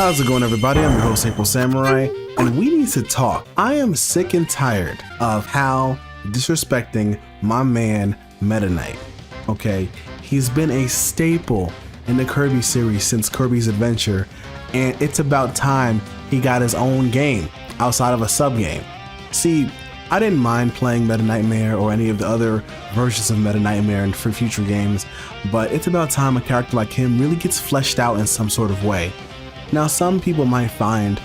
How's it going, everybody? I'm your host, April Samurai, and we need to talk. I am sick and tired of how disrespecting my man Meta Knight. Okay, he's been a staple in the Kirby series since Kirby's Adventure, and it's about time he got his own game outside of a sub game. See, I didn't mind playing Meta Nightmare or any of the other versions of Meta Nightmare for future games, but it's about time a character like him really gets fleshed out in some sort of way. Now, some people might find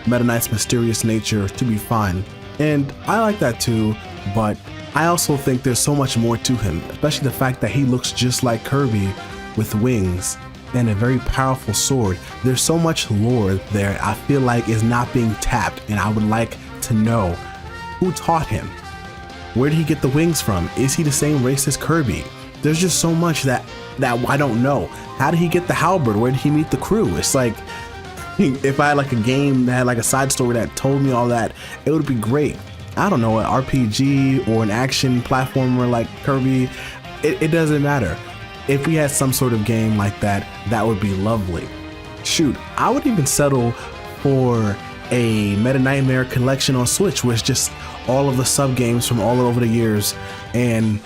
Meta Knight's mysterious nature to be fun, and I like that too, but I also think there's so much more to him, especially the fact that he looks just like Kirby with wings and a very powerful sword. There's so much lore there I feel like is not being tapped, and I would like to know who taught him. Where did he get the wings from? Is he the same race as Kirby? There's just so much that I don't know. How did he get the halberd? Where did he meet the crew? It's like, if I had like a game that had like a side story that told me all that, it would be great. I don't know, an RPG or an action platformer like Kirby, it doesn't matter. If we had some sort of game like that, that would be lovely. Shoot, I would even settle for a Meta Nightmare collection on Switch, which just all of the sub games from all over the years, and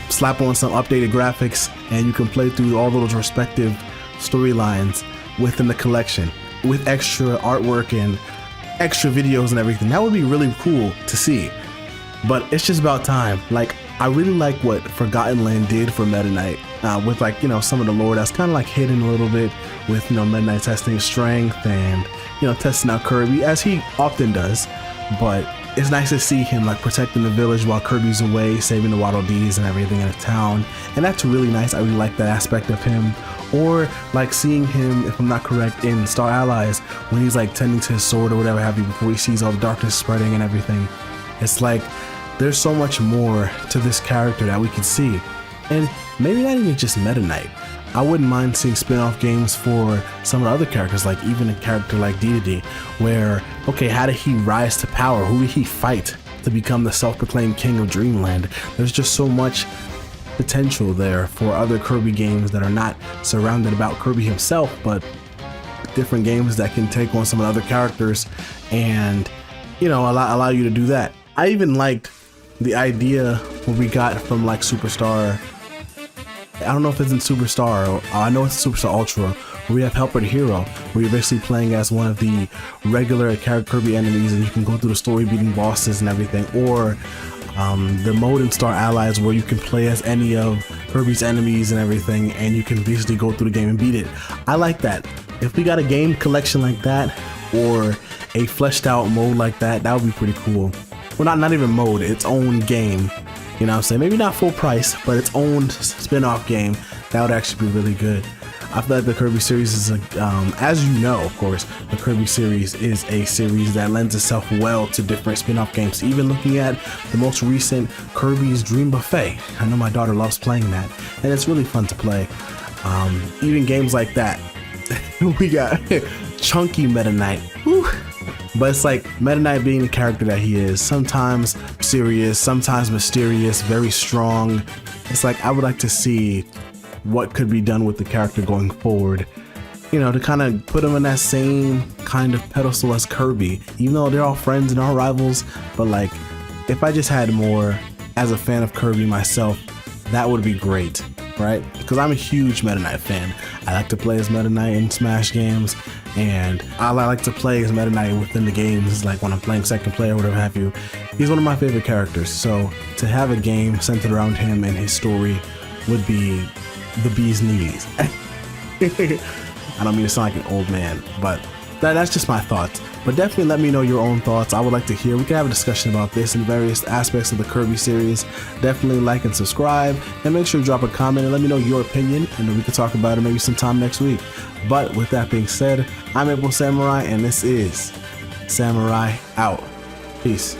slap on some updated graphics, and you can play through all those respective storylines within the collection with extra artwork and extra videos and everything. That would be really cool to see, but it's just about time. Like, I really like what Forgotten Land did for Meta Knight with, like, you know, some of the lore that's kind of like hidden a little bit with, you know, Meta Knight testing strength and, you know, testing out Kirby as he often does. But it's nice to see him like protecting the village while Kirby's away, saving the Waddle Dees and everything in the town, and that's really nice. I really like that aspect of him. Or like seeing him, if I'm not correct, in Star Allies when he's like tending to his sword or whatever have you before he sees all the darkness spreading and everything. It's like there's so much more to this character that we can see, and maybe not even just Meta Knight. I wouldn't mind seeing spin-off games for some of the other characters, like even a character like Dedede, where, okay, how did he rise to power? Who did he fight to become the self-proclaimed king of Dreamland? There's just so much potential there for other Kirby games that are not surrounded about Kirby himself, but different games that can take on some of the other characters and, you know, allow you to do that. I even liked the idea what we got from like Superstar. I don't know if it's in Superstar, or I know it's Superstar Ultra, where we have Helper the Hero, where you're basically playing as one of the regular Kirby enemies and you can go through the story beating bosses and everything, or the mode in Star Allies where you can play as any of Kirby's enemies and everything, and you can basically go through the game and beat it. I like that. If we got a game collection like that, or a fleshed out mode like that, that would be pretty cool. Well, not even mode, its own game. You know what I'm saying? Maybe not full price, but its own spin-off game. That would actually be really good. I feel like the Kirby series is, as you know, of course, the Kirby series is a series that lends itself well to different spin-off games. Even looking at the most recent Kirby's Dream Buffet, I know my daughter loves playing that, and it's really fun to play. Even games like that. We got chunky Meta Knight. Whew. But it's like Meta Knight being the character that he is, sometimes serious, sometimes mysterious, very strong. It's like I would like to see what could be done with the character going forward, you know, to kind of put him in that same kind of pedestal as Kirby, even though they're all friends and all rivals. But like, if I just had more as a fan of Kirby myself, that would be great, right? Because I'm a huge Meta Knight fan. I like to play as Meta Knight in Smash games, and I like to play as Meta Knight within the games, like when I'm playing second player or whatever have you. He's one of my favorite characters, so to have a game centered around him and his story would be the bee's knees. I don't mean to sound like an old man, but that's just my thoughts. But definitely let me know your own thoughts. I would like to hear. We can have a discussion about this and various aspects of the Kirby series. Definitely like and subscribe, and make sure to drop a comment and let me know your opinion, and then we can talk about it maybe sometime next week. But with that being said, I'm April Samurai, and this is Samurai Out. Peace.